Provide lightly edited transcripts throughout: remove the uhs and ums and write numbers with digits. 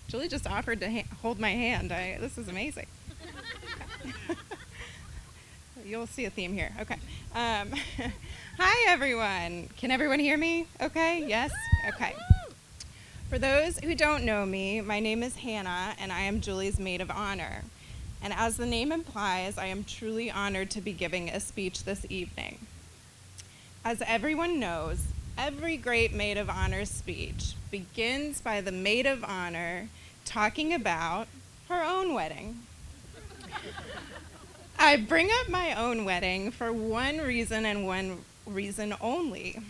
Julie just offered to hold my hand. This is amazing. You'll see a theme here. Okay. Hi, everyone. Can everyone hear me? Okay? Yes? Okay. For those who don't know me, my name is Hannah, and I am Julie's maid of honor. And as the name implies, I am truly honored to be giving a speech this evening. As everyone knows, every great maid of honor speech begins by the maid of honor talking about her own wedding. I bring up my own wedding for one reason and one reason only.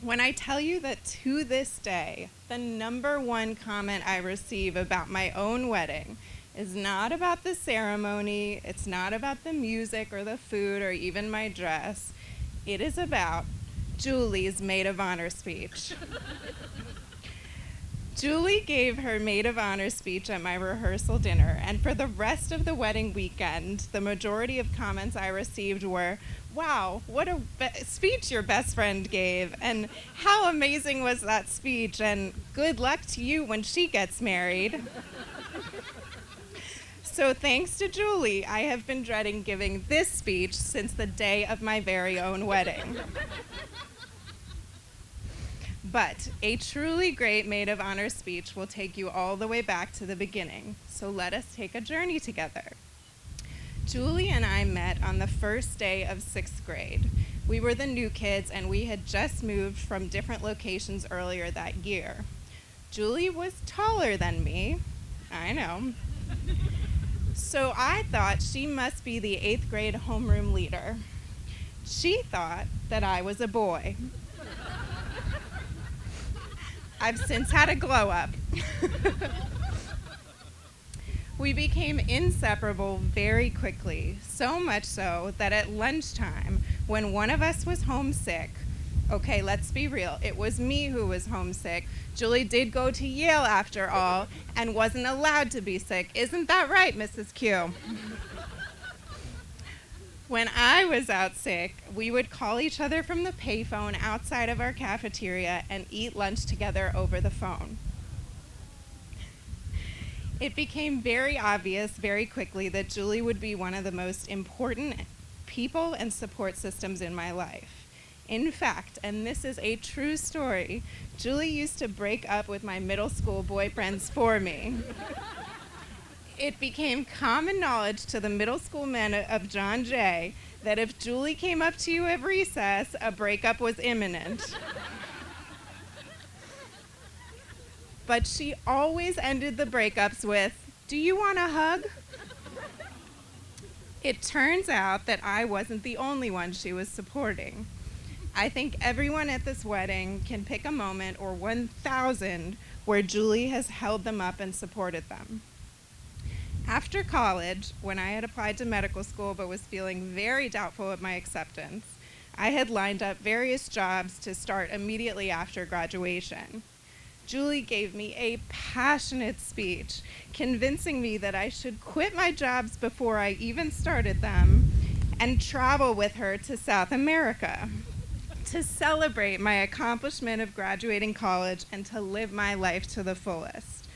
When I tell you that to this day, the number one comment I receive about my own wedding is not about the ceremony, it's not about the music or the food or even my dress. It is about Julie's maid of honor speech. Julie gave her maid of honor speech at my rehearsal dinner, and for the rest of the wedding weekend, the majority of comments I received were, "Wow, what a speech your best friend gave, and how amazing was that speech, and good luck to you when she gets married." So thanks to Julie, I have been dreading giving this speech since the day of my very own wedding. But a truly great maid of honor speech will take you all the way back to the beginning. So let us take a journey together. Julie and I met on the first day of 6th grade. We were the new kids and we had just moved from different locations earlier that year. Julie was taller than me. I know. So I thought she must be the 8th grade homeroom leader. She thought that I was a boy. I've since had a glow up. We became inseparable very quickly, so much so that at lunchtime, when one of us was homesick, okay, let's be real, it was me who was homesick. Julie did go to Yale after all and wasn't allowed to be sick. Isn't that right, Mrs. Q? When I was out sick, we would call each other from the payphone outside of our cafeteria and eat lunch together over the phone. It became very obvious very quickly that Julie would be one of the most important people and support systems in my life. In fact, and this is a true story, Julie used to break up with my middle school boyfriends for me. It became common knowledge to the middle school men of John Jay that if Julie came up to you at recess, a breakup was imminent. But she always ended the breakups with, "Do you want a hug?" It turns out that I wasn't the only one she was supporting. I think everyone at this wedding can pick a moment or 1,000 where Julie has held them up and supported them. After college, when I had applied to medical school but was feeling very doubtful of my acceptance, I had lined up various jobs to start immediately after graduation. Julie gave me a passionate speech, convincing me that I should quit my jobs before I even started them and travel with her to South America to celebrate my accomplishment of graduating college and to live my life to the fullest.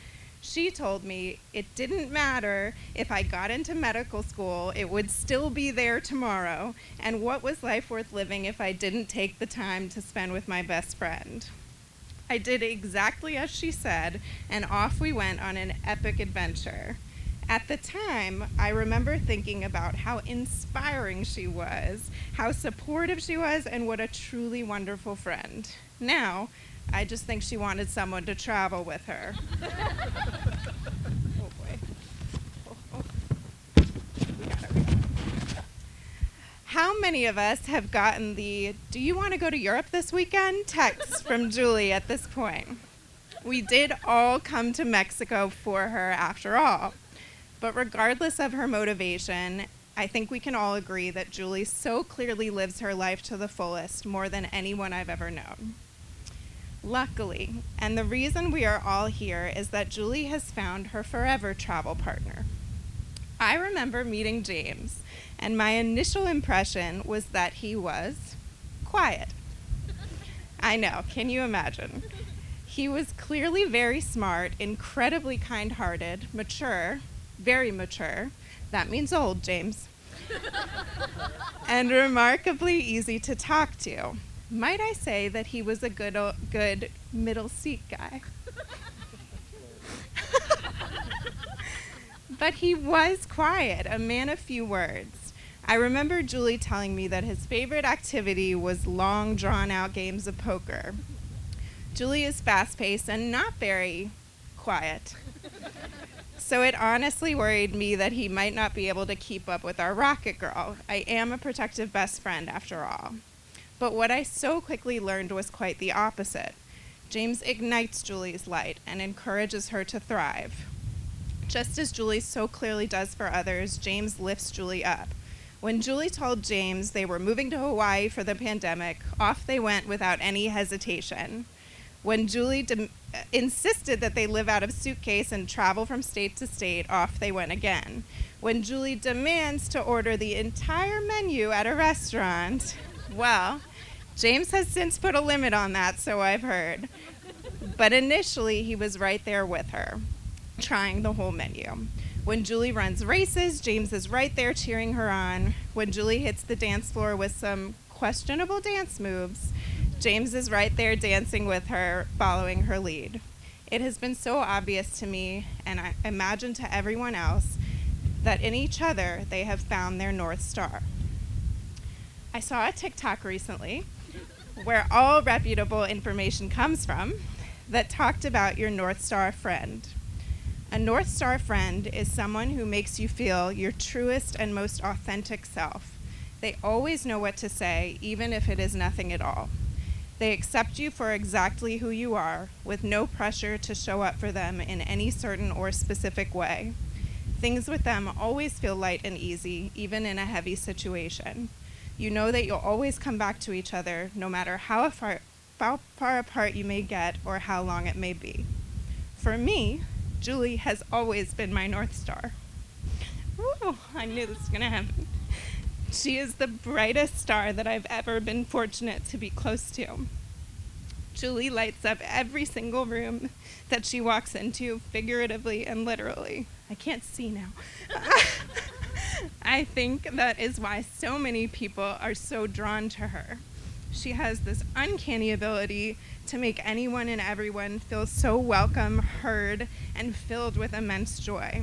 She told me it didn't matter if I got into medical school, it would still be there tomorrow, and what was life worth living if I didn't take the time to spend with my best friend? I did exactly as she said, and off we went on an epic adventure. At the time, I remember thinking about how inspiring she was, how supportive she was, and what a truly wonderful friend. Now, I just think she wanted someone to travel with her. Oh boy. Oh. We got it. How many of us have gotten the "Do you want to go to Europe this weekend?" text from Julie at this point? We did all come to Mexico for her after all. But regardless of her motivation, I think we can all agree that Julie so clearly lives her life to the fullest, more than anyone I've ever known. Luckily, and the reason we are all here is that Julie has found her forever travel partner. I remember meeting James, and my initial impression was that he was quiet. I know, can you imagine? He was clearly very smart, incredibly kind-hearted, mature, very mature. That means old, James. And remarkably easy to talk to. Might I say that he was a good middle seat guy? But he was quiet, a man of few words. I remember Julie telling me that his favorite activity was long, drawn-out games of poker. Julie is fast-paced and not very quiet. So it honestly worried me that he might not be able to keep up with our rocket girl. I am a protective best friend, after all. But what I so quickly learned was quite the opposite. James ignites Julie's light and encourages her to thrive. Just as Julie so clearly does for others, James lifts Julie up. When Julie told James they were moving to Hawaii for the pandemic, off they went without any hesitation. When Julie insisted that they live out of suitcase and travel from state to state, off they went again. When Julie demands to order the entire menu at a restaurant, well, James has since put a limit on that, so I've heard. But initially, he was right there with her, trying the whole menu. When Julie runs races, James is right there cheering her on. When Julie hits the dance floor with some questionable dance moves, James is right there dancing with her, following her lead. It has been so obvious to me, and I imagine to everyone else, that in each other they have found their North Star. I saw a TikTok recently, where all reputable information comes from, that talked about your North Star friend. A North Star friend is someone who makes you feel your truest and most authentic self. They always know what to say, even if it is nothing at all. They accept you for exactly who you are, with no pressure to show up for them in any certain or specific way. Things with them always feel light and easy, even in a heavy situation. You know that you'll always come back to each other, no matter how far apart you may get or how long it may be. For me, Julie has always been my North Star. Ooh, I knew this was going to happen. She is the brightest star that I've ever been fortunate to be close to. Julie lights up every single room that she walks into, figuratively and literally. I can't see now. I think that is why so many people are so drawn to her. She has this uncanny ability to make anyone and everyone feel so welcome, heard, and filled with immense joy.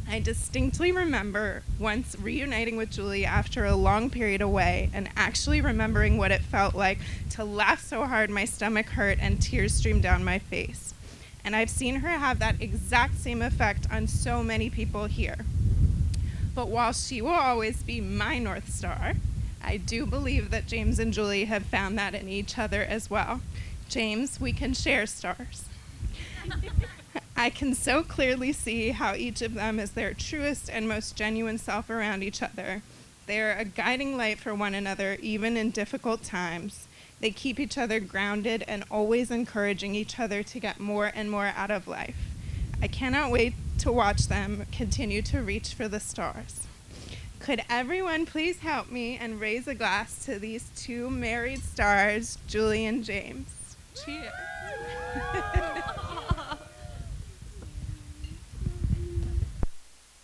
I distinctly remember once reuniting with Julie after a long period away and actually remembering what it felt like to laugh so hard my stomach hurt and tears streamed down my face. And I've seen her have that exact same effect on so many people here. But while she will always be my North Star, I do believe that James and Julie have found that in each other as well. James, we can share stars. I can so clearly see how each of them is their truest and most genuine self around each other. They are a guiding light for one another, even in difficult times. They keep each other grounded and always encouraging each other to get more and more out of life. I cannot wait to watch them continue to reach for the stars. Could everyone please help me and raise a glass to these two married stars, Julie and James? Cheers.